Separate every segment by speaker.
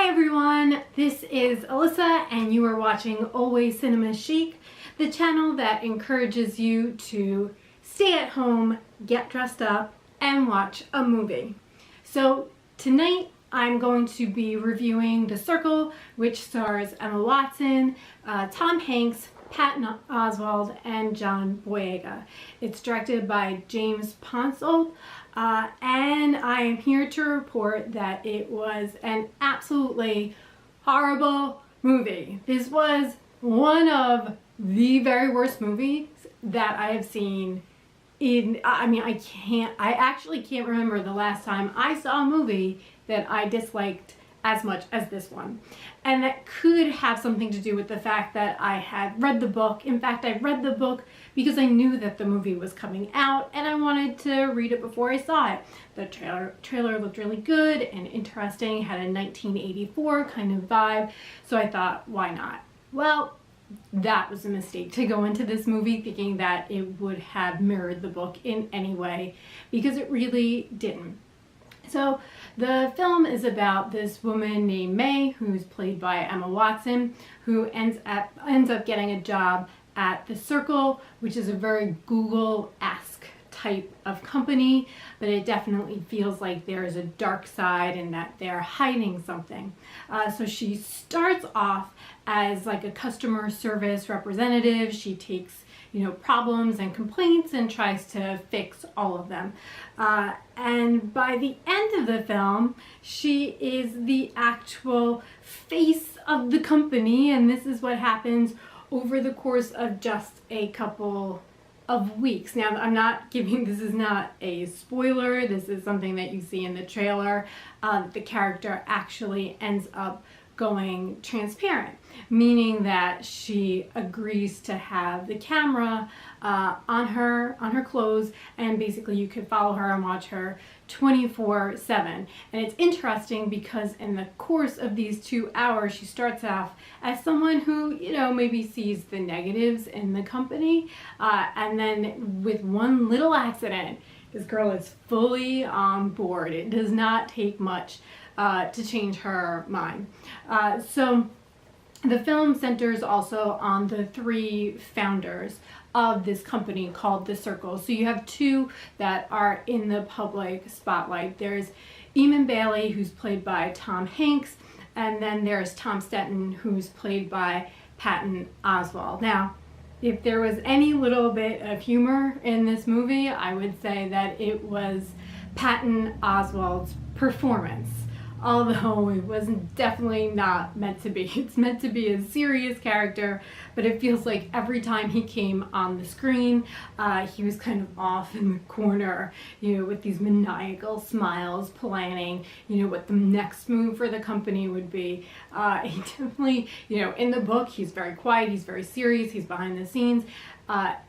Speaker 1: Hi everyone, this is Alyssa and you are watching Always Cinema Chic, the channel that encourages you to stay at home, get dressed up, and watch a movie. So tonight I'm going to be reviewing The Circle, which stars Emma Watson, Tom Hanks, Patton Oswalt, and John Boyega. It's directed by James Ponsoldt, and I am here to report that it was an absolutely horrible movie. This was one of the very worst movies that I have seen I actually can't remember the last time I saw a movie that I disliked as much as this one. And that could have something to do with the fact that I had read the book. In fact, I read the book because I knew that the movie was coming out and I wanted to read it before I saw it. The trailer looked really good and interesting, had a 1984 kind of vibe, so I thought, why not? Well, that was a mistake to go into this movie thinking that it would have mirrored the book in any way, because it really didn't. So the film is about this woman named May, who's played by Emma Watson, who ends up getting a job at The Circle, which is a very Google-esque type of company, but it definitely feels like there is a dark side and that they're hiding something. So she starts off as like a customer service representative. She takes problems and complaints and tries to fix all of them. And by the end of the film, she is the actual face of the company, and this is what happens over the course of just a couple of weeks. Now, this is not a spoiler, this is something that you see in the trailer. The character actually ends up going transparent, meaning that she agrees to have the camera on her clothes, and basically you could follow her and watch her 24/7. And it's interesting because in the course of these 2 hours, she starts off as someone who maybe sees the negatives in the company, and then with one little accident, this girl is fully on board. It does not take much to change her mind. So the film centers also on the three founders of this company called The Circle. So you have two that are in the public spotlight. There's Eamon Bailey, who's played by Tom Hanks, and then there's Tom Stetton, who's played by Patton Oswalt. Now, if there was any little bit of humor in this movie, I would say that it was Patton Oswalt's performance. Although it was definitely not meant to be. It's meant to be a serious character, but it feels like every time he came on the screen, he was kind of off in the corner, with these maniacal smiles, planning, what the next move for the company would be. He definitely, in the book, he's very quiet, he's very serious, he's behind the scenes.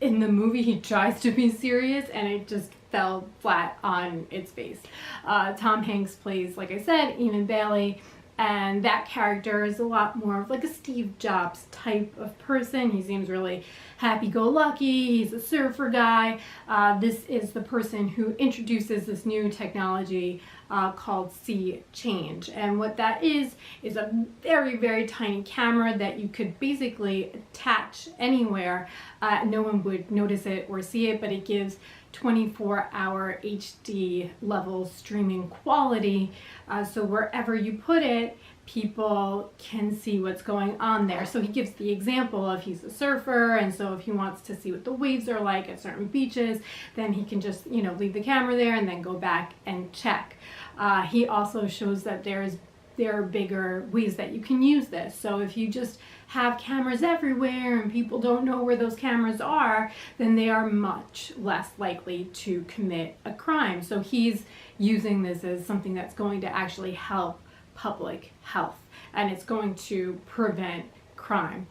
Speaker 1: In the movie, he tries to be serious, and it just fell flat on its face. Tom Hanks plays, like I said, Eamon Bailey, and that character is a lot more of like a Steve Jobs type of person. He seems really happy-go-lucky. He's a surfer guy. This is the person who introduces this new technology called Sea Change. And what that is a very, very tiny camera that you could basically attach anywhere. No one would notice it or see it, but it gives 24-hour HD level streaming quality, so wherever you put it, people can see what's going on there. So he gives the example of he's a surfer, and so if he wants to see what the waves are like at certain beaches, then he can just leave the camera there and then go back and check. He also shows that there are bigger ways that you can use this. So if you just have cameras everywhere and people don't know where those cameras are, then they are much less likely to commit a crime. So he's using this as something that's going to actually help public health, and it's going to prevent crime.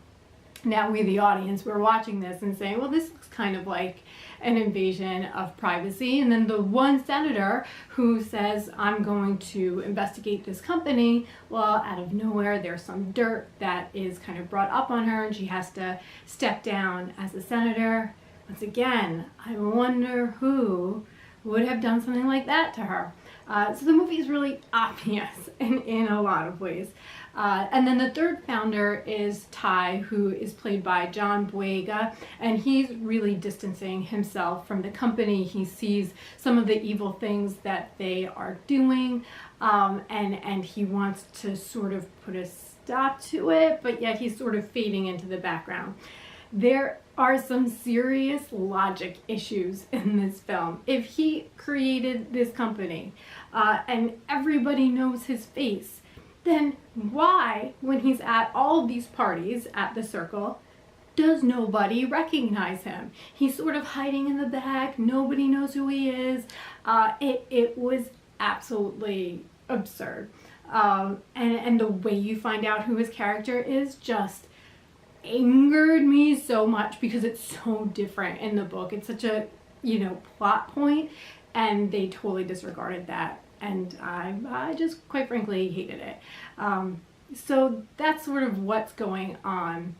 Speaker 1: Now, we, the audience, we're watching this and saying, well, this looks kind of like an invasion of privacy. And then the one senator who says, I'm going to investigate this company, well, out of nowhere, there's some dirt that is kind of brought up on her, and she has to step down as a senator. Once again, I wonder who would have done something like that to her. So the movie is really obvious in a lot of ways. And then the third founder is Ty, who is played by John Boyega, and he's really distancing himself from the company. He sees some of the evil things that they are doing, and he wants to sort of put a stop to it, but yet he's sort of fading into the background. There are some serious logic issues in this film. If he created this company and everybody knows his face, then why, when he's at all these parties at the Circle, does nobody recognize him? He's sort of hiding in the back. Nobody knows who he is. It was absolutely absurd. And the way you find out who his character is just angered me so much, because it's so different in the book. It's such a, plot point, and they totally disregarded that. And I just, quite frankly, hated it. So that's sort of what's going on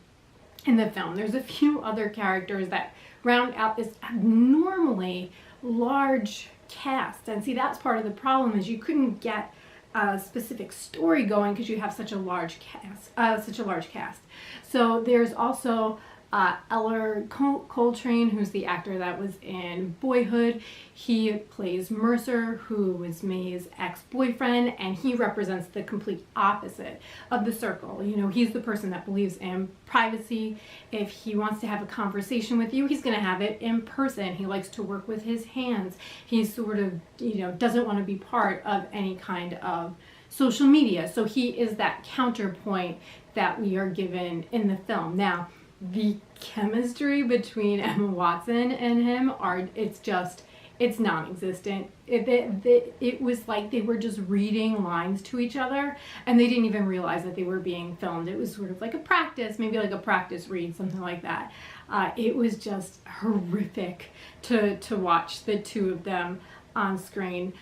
Speaker 1: in the film. There's a few other characters that round out this abnormally large cast. And see, that's part of the problem, is you couldn't get a specific story going because you have such a large cast. So there's also Eller Coltrane, who's the actor that was in Boyhood. He plays Mercer, who was May's ex-boyfriend, and he represents the complete opposite of the Circle. He's the person that believes in privacy. If he wants to have a conversation with you, he's going to have it in person. He likes to work with his hands. He sort of, doesn't want to be part of any kind of social media. So he is that counterpoint that we are given in the film. Now, the chemistry between Emma Watson and him it's non-existent. It was like they were just reading lines to each other, and they didn't even realize that they were being filmed. It was sort of like a practice, maybe like a practice read, something like that. It was just horrific to watch the two of them on screen.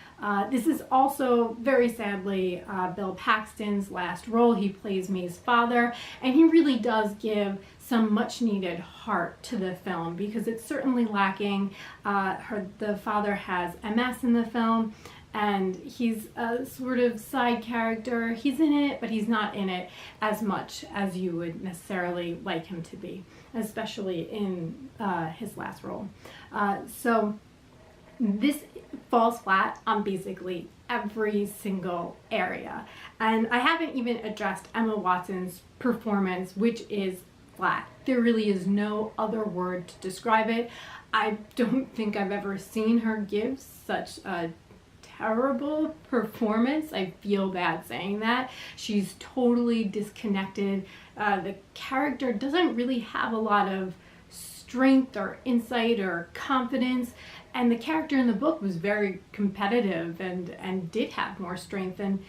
Speaker 1: This is also, very sadly, Bill Paxton's last role. He plays May's father, and he really does give some much needed heart to the film, because it's certainly lacking. The father has MS in the film, and he's a sort of side character. He's in it, but he's not in it as much as you would necessarily like him to be, especially in his last role. So this falls flat on basically every single area. And I haven't even addressed Emma Watson's performance, which is flat. There really is no other word to describe it. I don't think I've ever seen her give such a terrible performance. I feel bad saying that. She's totally disconnected. The character doesn't really have a lot of strength or insight or confidence, and the character in the book was very competitive and did have more strength, and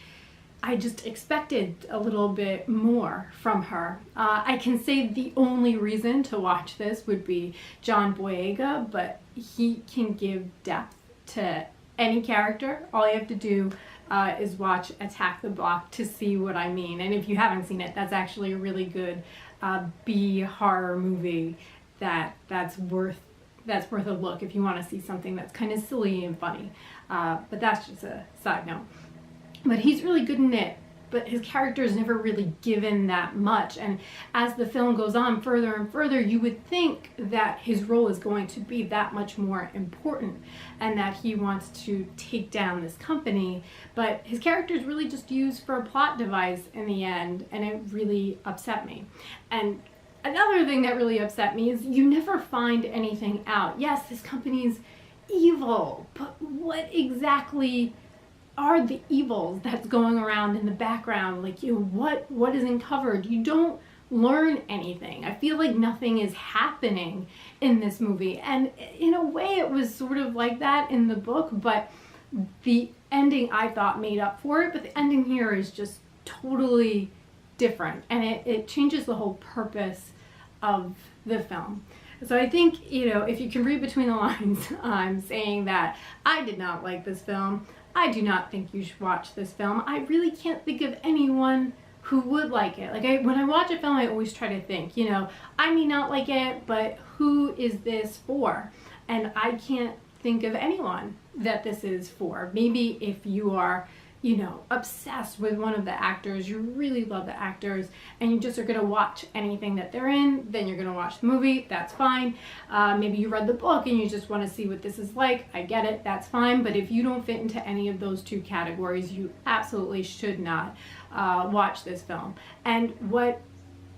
Speaker 1: I just expected a little bit more from her. I can say the only reason to watch this would be John Boyega, but he can give depth to any character. All you have to do is watch Attack the Block to see what I mean. And if you haven't seen it, that's actually a really good B horror movie that's worth a look if you want to see something that's kind of silly and funny. But that's just a side note. But he's really good in it, but his character is never really given that much. And as the film goes on further and further, you would think that his role is going to be that much more important and that he wants to take down this company. But his character is really just used for a plot device in the end, and it really upset me. And another thing that really upset me is you never find anything out. Yes, this company's evil, but what exactly are the evils that's going around in the background? Like, what isn't covered? You don't learn anything. I feel like nothing is happening in this movie. And in a way it was sort of like that in the book, but the ending I thought made up for it. But the ending here is just totally different, and it changes the whole purpose of the film. So I think, if you can read between the lines, I'm saying that I did not like this film. I do not think you should watch this film. I really can't think of anyone who would like it. Like, when I watch a film, I always try to think, I may not like it, but who is this for? And I can't think of anyone that this is for. Maybe if you are, you know, obsessed with one of the actors, you really love the actors, and you just are going to watch anything that they're in, then you're going to watch the movie. That's fine. Maybe you read the book and you just want to see what this is like. I get it. That's fine. But if you don't fit into any of those two categories, you absolutely should not watch this film. And what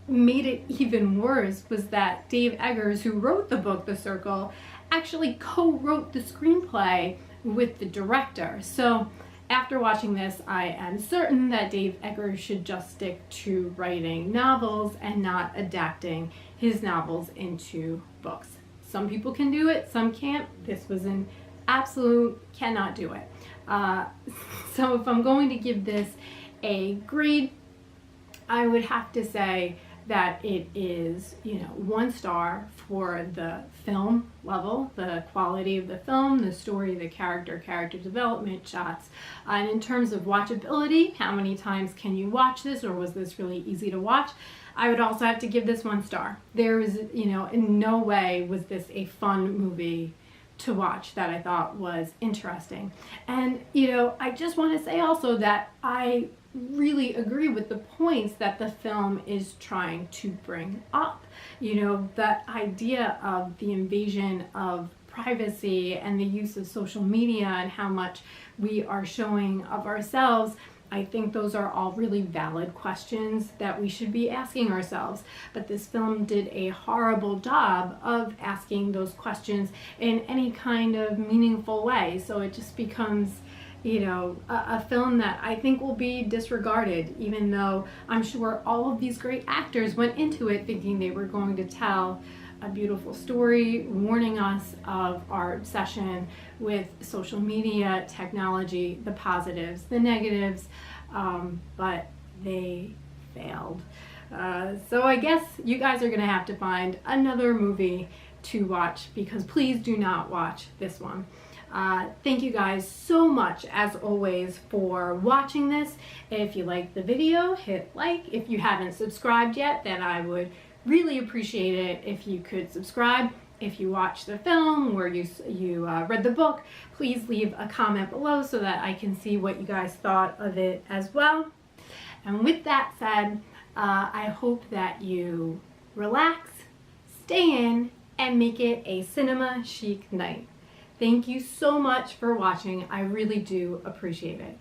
Speaker 1: made it even worse was that Dave Eggers, who wrote the book The Circle, actually co-wrote the screenplay with the director. So after watching this, I am certain that Dave Eggers should just stick to writing novels and not adapting his novels into books. Some people can do it, some can't. This was an absolute cannot do it. So if I'm going to give this a grade, I would have to say that it is, you know, 1 star for the film level, the quality of the film, the story, the character development, shots. And in terms of watchability, how many times can you watch this, or was this really easy to watch? I would also have to give this 1 star. There is, you know, in no way was this a fun movie to watch that I thought was interesting. And, you know, I just want to say also that I really agree with the points that the film is trying to bring up. You know, that idea of the invasion of privacy and the use of social media and how much we are showing of ourselves. I think those are all really valid questions that we should be asking ourselves. But this film did a horrible job of asking those questions in any kind of meaningful way. So it just becomes, you know, a film that I think will be disregarded, even though I'm sure all of these great actors went into it thinking they were going to tell a beautiful story, warning us of our obsession with social media, technology, the positives, the negatives, but they failed. So I guess you guys are gonna have to find another movie to watch, because please do not watch this one. Thank you guys so much, as always, for watching this. If you liked the video, hit like. If you haven't subscribed yet, then I would really appreciate it if you could subscribe. If you watched the film or you read the book, please leave a comment below so that I can see what you guys thought of it as well. And with that said, I hope that you relax, stay in, and make it a cinema chic night. Thank you so much for watching. I really do appreciate it.